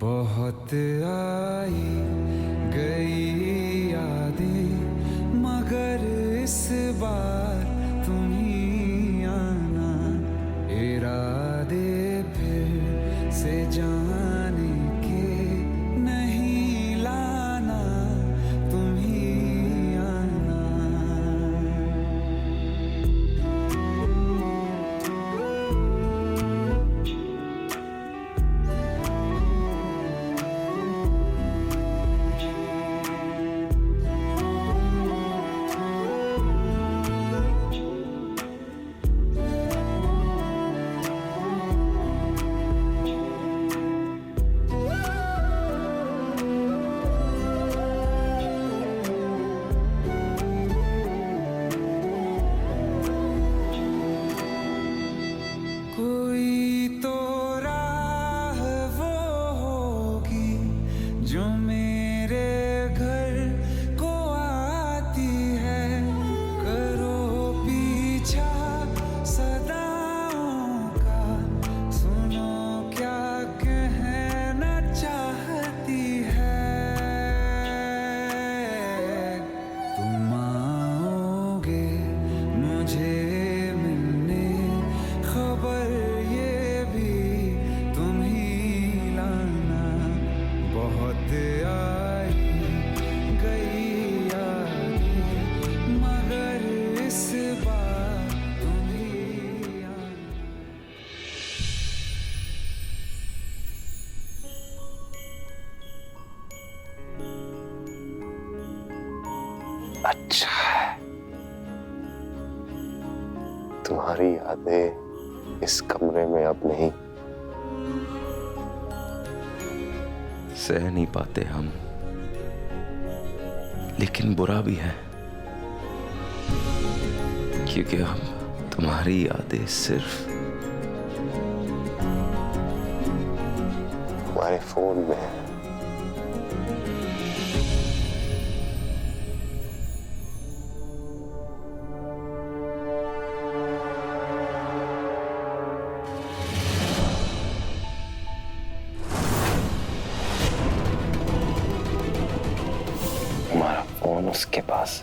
बहुत आई गई यादें मगर इस बार तुम ही आना, इरादे फिर से जाने के नहीं लाना, तुम ही आना। कोई तो राह वो होगी जो मेरे घर को आती है, करो पीछा सदाओं का, सुनो क्या कहना चाहती है। तुम आओगे मुझे मिलने, खबर ये भी तुम ही लाना, बहुत आई गई यादें मगर इस बार तुम ही आना। अच्छा है, तुम्हारी यादें इस कमरे में अब नहीं। सह नहीं पाते हम, लेकिन बुरा भी है, क्योंकि हम तुम्हारी यादें सिर्फ हमारे फोन में है। हमारा फोन उसके पास।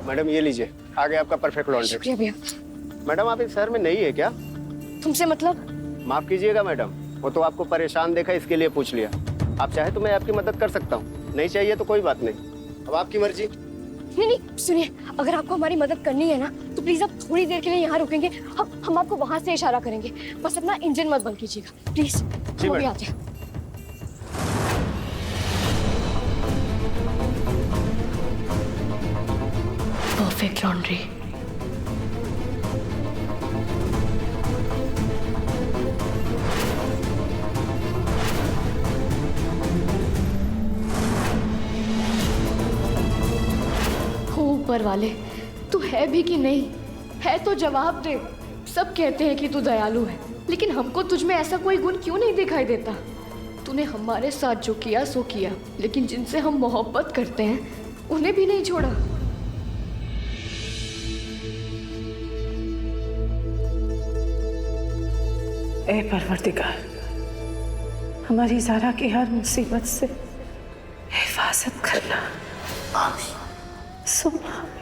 मैडम ये लीजिए, आ गया आपका परफेक्ट लॉन्ड्री। शुक्रिया भैया। मैडम आप इस शहर में नई है क्या? तुमसे मतलब? माफ कीजिएगा मैडम, वो तो आपको परेशान देखा इसके लिए पूछ लिया। आप चाहे तो मैं आपकी मदद कर सकता हूँ, नहीं चाहिए तो कोई बात नहीं, अब आपकी मर्जी। नहीं नहीं सुनिए, अगर आपको हमारी मदद करनी है ना तो प्लीज आप थोड़ी देर के लिए यहाँ रुकेंगे, हम आपको वहाँ से इशारा करेंगे, बस अपना इंजन मत बंद कीजिएगा प्लीज। जी वो भी मैडम। आते हैं। Perfect laundry. ऊपर वाले, तू है भी कि नहीं है तो जवाब दे। सब कहते हैं कि तू दयालु है, लेकिन हमको तुझ में ऐसा कोई गुण क्यों नहीं दिखाई देता? तूने हमारे साथ जो किया सो किया, लेकिन जिनसे हम मोहब्बत करते हैं उन्हें भी नहीं छोड़ा। ए परवरदिगार, हमारी ज़ारा की हर मुसीबत से हिफाजत करना। आमीन। सुम्मा आमीन।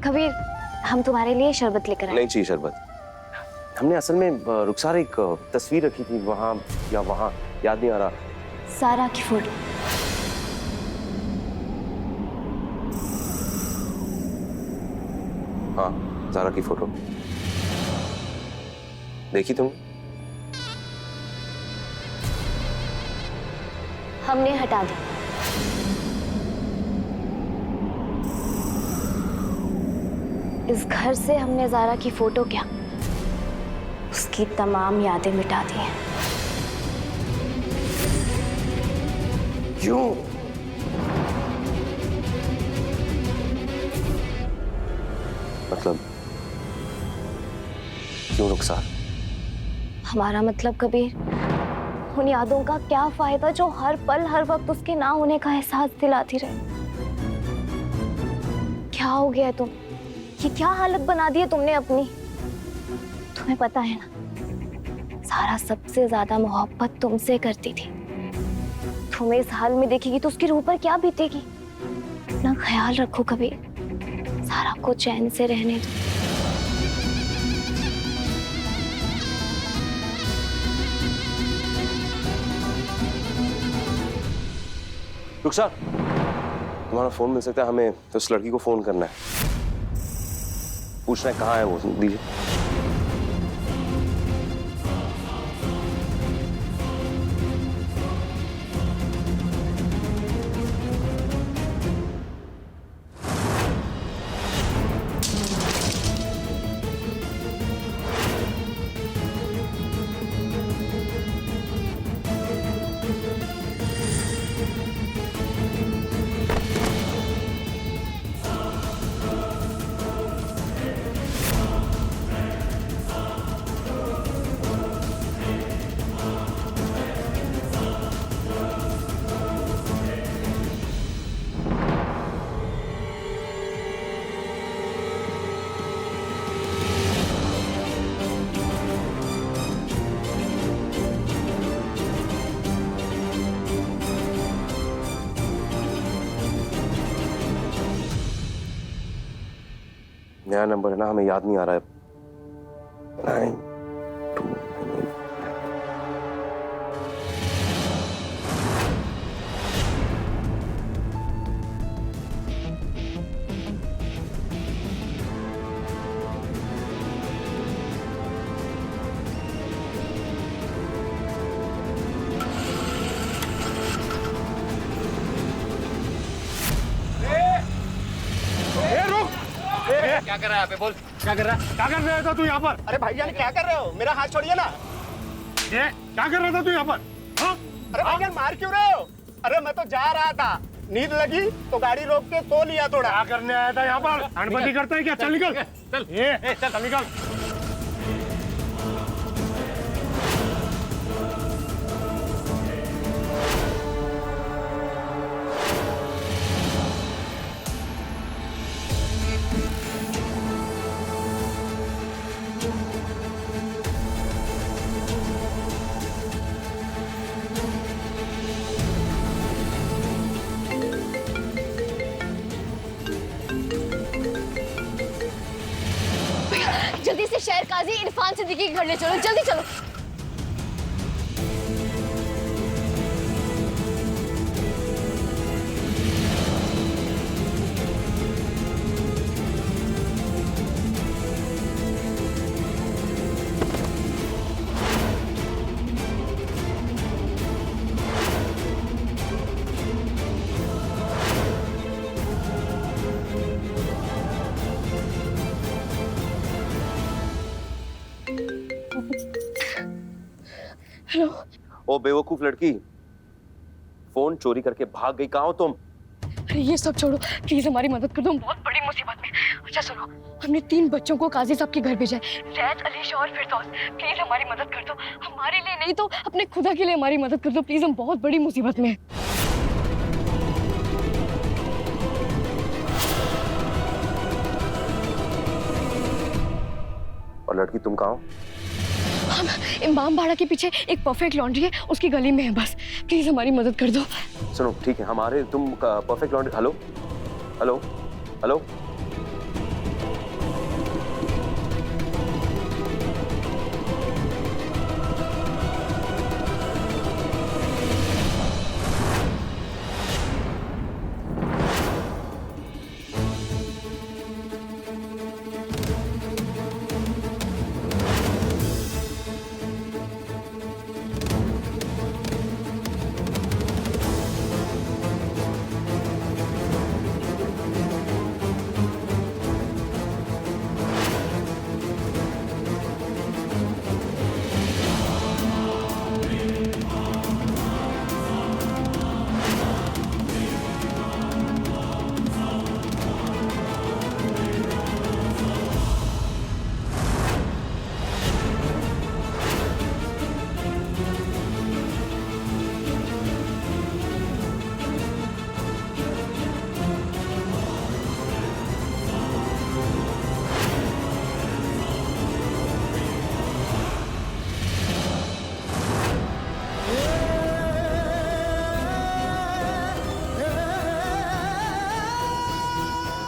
कबीर, हम तुम्हारे लिए शरबत लेकर आए। नहीं चाहिए शरबत। हमने असल में रुखसार एक तस्वीर रखी थी वहाँ या वहाँ, याद नहीं आ रहा। सारा की फोटो। हाँ, ज़ारा की फोटो देखी तुम? हमने हटा दी। इस घर से हमने ज़ारा की फोटो क्या, उसकी तमाम यादें मिटा दी हैं। क्यों? मतलब क्यों रुखसार? हमारा मतलब कबीर, उन यादों का क्या फायदा जो हर पल हर वक्त उसके ना होने का एहसास दिलाती रहे। क्या हो गया है तुम? ये क्या हालत बना दी है तुमने अपनी? तुम्हें पता है ना, सारा सबसे ज्यादा मोहब्बत तुमसे करती थी। तुम्हें इस हाल में देखेगी तो उसकी रूह पर क्या बीतेगी। अपना ख्याल रखो कबीर, सारा को चैन से रहने दो। रुखसार, तुम्हारा फोन मिल सकता है हमें? तो उस लड़की को फोन करना है, पूछना है कहाँ है वो, दीजिए। नया नंबर है ना, हमें याद नहीं आ रहा है। 9298। क्या कर रहा है यहाँ पे? बोल, क्या कर रहा है? क्या कर रहा था तू यहाँ पर? अरे भाईजान क्या कर रहे हो? मेरा हाथ छोड़िए ना। ये क्या कर रहा था तू यहाँ पर? हाँ? अरे भाईजान मार क्यों रहे हो? अरे मैं तो जा रहा था, नींद लगी तो गाड़ी रोक के सो लिया थोड़ा। क्या करने आया था यहाँ पर? अनबदी करता है क्या? चल निकल, चल ये चल निकल। जल्दी से शहर काजी इरफान सिद्दीकी के घर ले चलो, जल्दी चलो। हेलो। ओ बेवकूफ लड़की, फोन चोरी करके भाग गई। कहाँ हो तुम? अरे ये सब छोड़ो, प्लीज हमारी मदद कर दो, हम बहुत बड़ी मुसीबत में। अच्छा सुनो, हमने 3 बच्चों को काजी साहब के घर भेजा है, रैत, अलीशा और फिरदौस। प्लीज हमारी मदद कर दो, हमारे लिए नहीं तो अपने खुदा के लिए हमारी मदद कर दो प्लीज, हम बहुत बड़ी मुसीबत में हैं। और लड़की तुम कहाँ हो? हम इमाम बाड़ा के पीछे एक परफेक्ट लॉन्ड्री है, उसकी गली में है बस। प्लीज हमारी मदद कर दो। सुनो ठीक है, हमारे तुम perfect laundry. Hello hello hello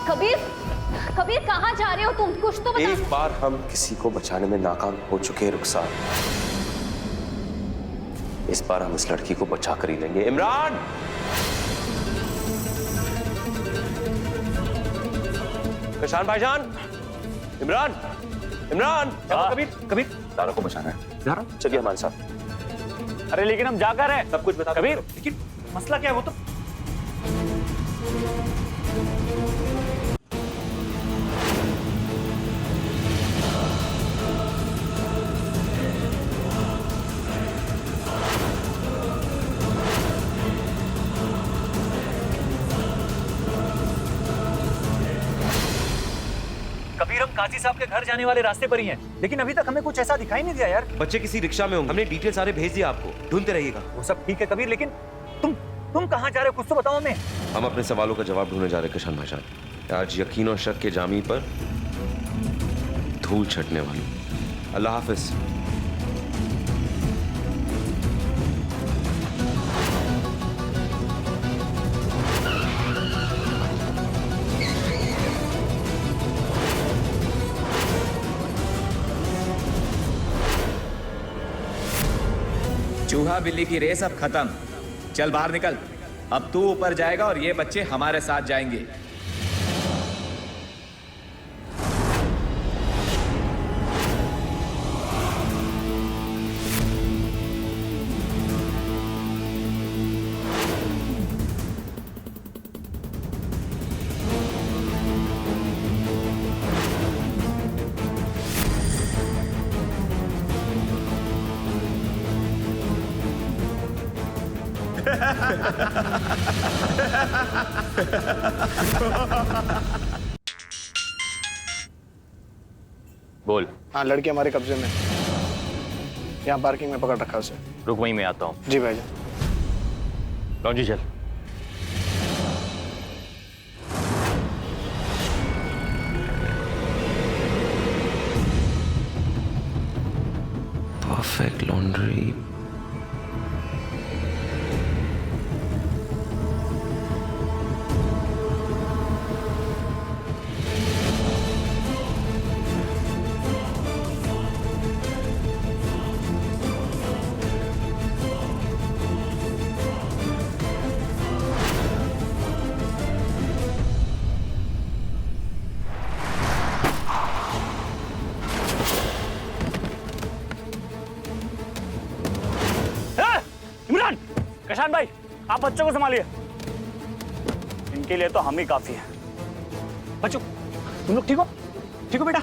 Kabir, Kabir कहाँ जा रहे हो तुम? कुछ तो बता। एक बार हम किसी को बचाने में नाकाम हो चुके हैं रुखसार, इस बार हम इस लड़की को बचा कर ही लेंगे। इमरान, कशान भाईजान, इमरान, इमरान। कबीर, कबीर, दारा को बचाना है। दारा? चलिए हमारे साथ। अरे लेकिन हम जाकर हैं। सब कुछ बता कबीर, लेकिन मसला क्या है वो तो? कबीर, हम काजी साहब के घर जाने वाले रास्ते पर ही हैं, लेकिन अभी तक हमें कुछ ऐसा दिखाई नहीं दिया यार। बच्चे किसी रिक्शा में होंगे। हमने डिटेल सारे भेज दिया आपको, ढूंढते रहिएगा। वो सब ठीक है कबीर, लेकिन तुम कहाँ जा रहे हो? कुछ तो बताओ हमें। हम अपने सवालों का जवाब ढूंढने जा रहे हैं कशान भाईजान। आज यकीन और शक के जामी पर धूल छटने वाली। अल्लाह हाफिज। चूहा बिल्ली की रेस अब खत्म। चल बाहर निकल। अब तू ऊपर जाएगा और ये बच्चे हमारे साथ जाएंगे। बोल। हाँ, लड़की हमारे कब्जे में। यहाँ पार्किंग में पकड़ रखा उसे। रुक, वहीं मैं आता हूँ। जी भाईजान। लॉन्जी चल। Perfect laundry. इमरान, कशान भाई, आप बच्चों को संभालिए। इनके लिए तो हम ही काफी हैं। बच्चों, तुम लोग ठीक हो? ठीक हो बेटा?